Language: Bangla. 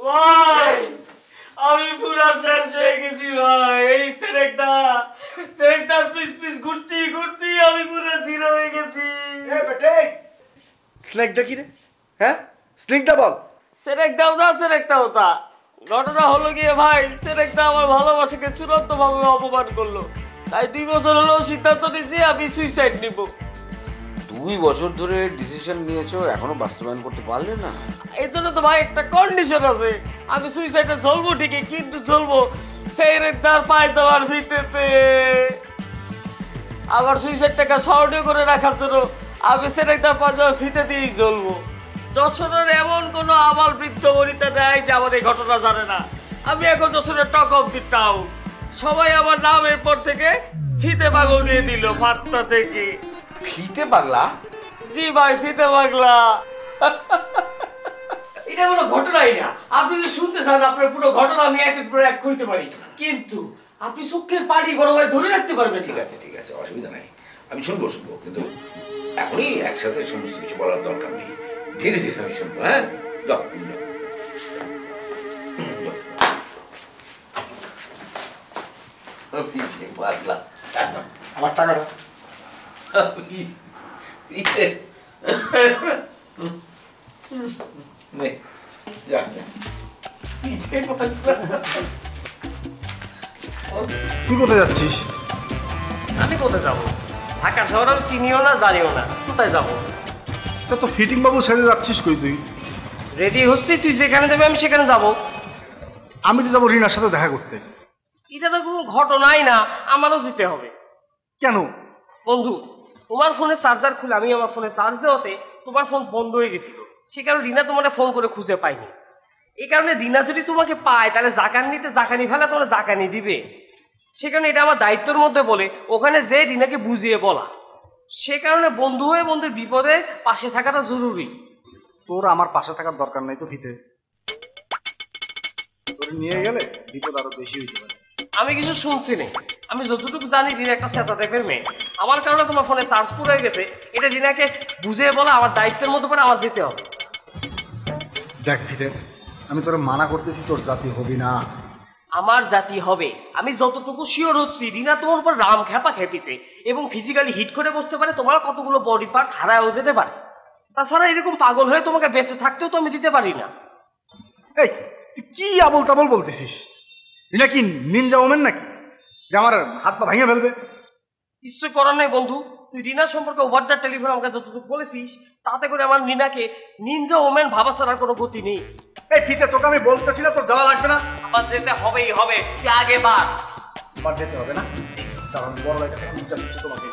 ভাই আমি পুরা শেষ হয়ে গেছি ভাই। এই সেরেকটা পিস পিস ঘুরতি ঘুরতি আমি পুরা জিরো হয়ে গেছি। এ বেটে স্নেকটা কি রে? হ্যাঁ স্নেকটা বল। সেরেকটাও তা ঘটনা হলো গিয়ে ভাই, সেরেকটা আমার ভালোবাসাকে চূড়ান্ত ভাবে অপমান করলো। তাই 2 বছর হলো সিদ্ধান্ত নিয়েছি আমি সুইসাইড নিব। 2 বছর ধরে ডিসিশন নিয়েছো, এখনো বাস্তবায়ন করতে পারলে না? এই জন্য তো ভাই একটা কন্ডিশন আছে, আমি সুইসাইডে চলবো ঠিকই, কিন্তু চলবো সেরেকটার পায়জামার ভিতরে। আবার সুইসাইডটাকে সহনীয় করে রাখার জন্য আমি সেরেকটার পায়জামার ফিতে দিয়েই চলবো। যশোরের এমন কোনো আবাল বৃদ্ধ বনিতা নেই যে আমার এই ঘটনা জানে না। আমি এখন যশোরের টক অফ দি টাউন। সবাই আমার নামের পর থেকে ফিতে পাগল দিয়ে দিল ফাত্তা থেকে। ফিতে পাগলা? জি ভাই, ফিতে পাগলা। এটা কোনো ঘটনাই না। আপনি যদি শুনতে চান আপনার পুরো ঘটনা আমি একের পর এক কইতে পারি, কিন্তু আপনি চোখের পানি বড় ভাই ধরে রাখতে পারবেন। ঠিক আছে অসুবিধা নাই, আমি শুনবো কিন্তু এখনই একসাথে সমস্ত কিছু বলার দরকার নেই, ধীরে ধীরে আমি শুনবো। হ্যাঁ যাও পাগলা। আমার টাকাটা তুই কোথায় যাচ্ছিস? আমি কোথায় যাবো? ঢাকা শহর আমি চিনিও না জানিও না, কোথায় যাবো? তা তো ফিটিং বাবু সেজে যাচ্ছিস কই তুই? রেডি হচ্ছি, তুই যেখানে যাবে আমি সেখানে যাবো। আমি তো যাবো রিনার সাথে দেখা করতে। এটা তো কোনো ঘটনাই না, আমারও যেতে হবে। কেন? বন্ধু, তোমার ফোনে চার্জার খুলে আমি আমার ফোনে চার্জ দেওয়াতে তোমার ফোন বন্ধ হয়ে গেছিল। সে কারণে রিনা তোমাকে ফোন করে খুঁজে পাইনি। এই কারণে রিনা যদি তোমাকে পায় তাহলে জাকানি ফেলে তোমার জাকানি দিবে। সে কারণে এটা আমার দায়িত্বের মধ্যে বলে ওখানে যে রিনাকে বুঝিয়ে বলা। সে কারণে বন্ধু হয়ে বন্ধুর বিপদে পাশে থাকাটা জরুরি। তোর আমার পাশে থাকার দরকার নাই তো ফিতে। তোর নিয়ে গেলে বিপদ আরো বেশি হইতে পারে। আমি কিছু শুনছি না, আমি যতটুকু জানি রিনা একটা সেটা টাইপের মেয়ে। আমার কারণে তোমার ফোনে চার্জ পুরো হয়ে গেছে, এটা রিনাকে বুঝিয়ে বলা আমার দায়িত্বের মধ্যে পড়ে, আমার যেতে হবে। দেখ ফিতে, আমি তোর মানা করতেছি, তোর জাতি হবি না। আমার জাতি হবে। আমি যতটুকু শিওর হচ্ছি রিনা তোমার উপর রাম খেপা খেপিছে এবং ফিজিক্যালি হিট করে বসতে পারে, তোমার কতগুলো বডি পার্টস হারায়ও যেতে পারে। তাছাড়া এরকম পাগল হয়ে তোমাকে বেঁচে থাকতেও তো আমি দিতে পারি না। এই তুই কি আবল তাবল বলতেছিস? রিনা কি নিনজা ওমেন নাকি যে আমার হাত পা ভেঙে ফেলবে? কিছু করার নেই বন্ধু, তুই রিনা সম্পর্কে ওভার দ্য টেলিফোন আমাকে যতটুকু বলেছিস তাতে করে আমার রিনাকে নিনজা ওমেন ভাবা ছাড়ার কোনো গতি নেই। এই ফিতে, তোকে আমি বলতেছি না তোর যাওয়া লাগবে না? আমার যেতে হবেই হবে, তুই আগে বার। আমার যেতে হবে না, কারণ বড় একটা বিচার দিচ্ছি তোমাকে।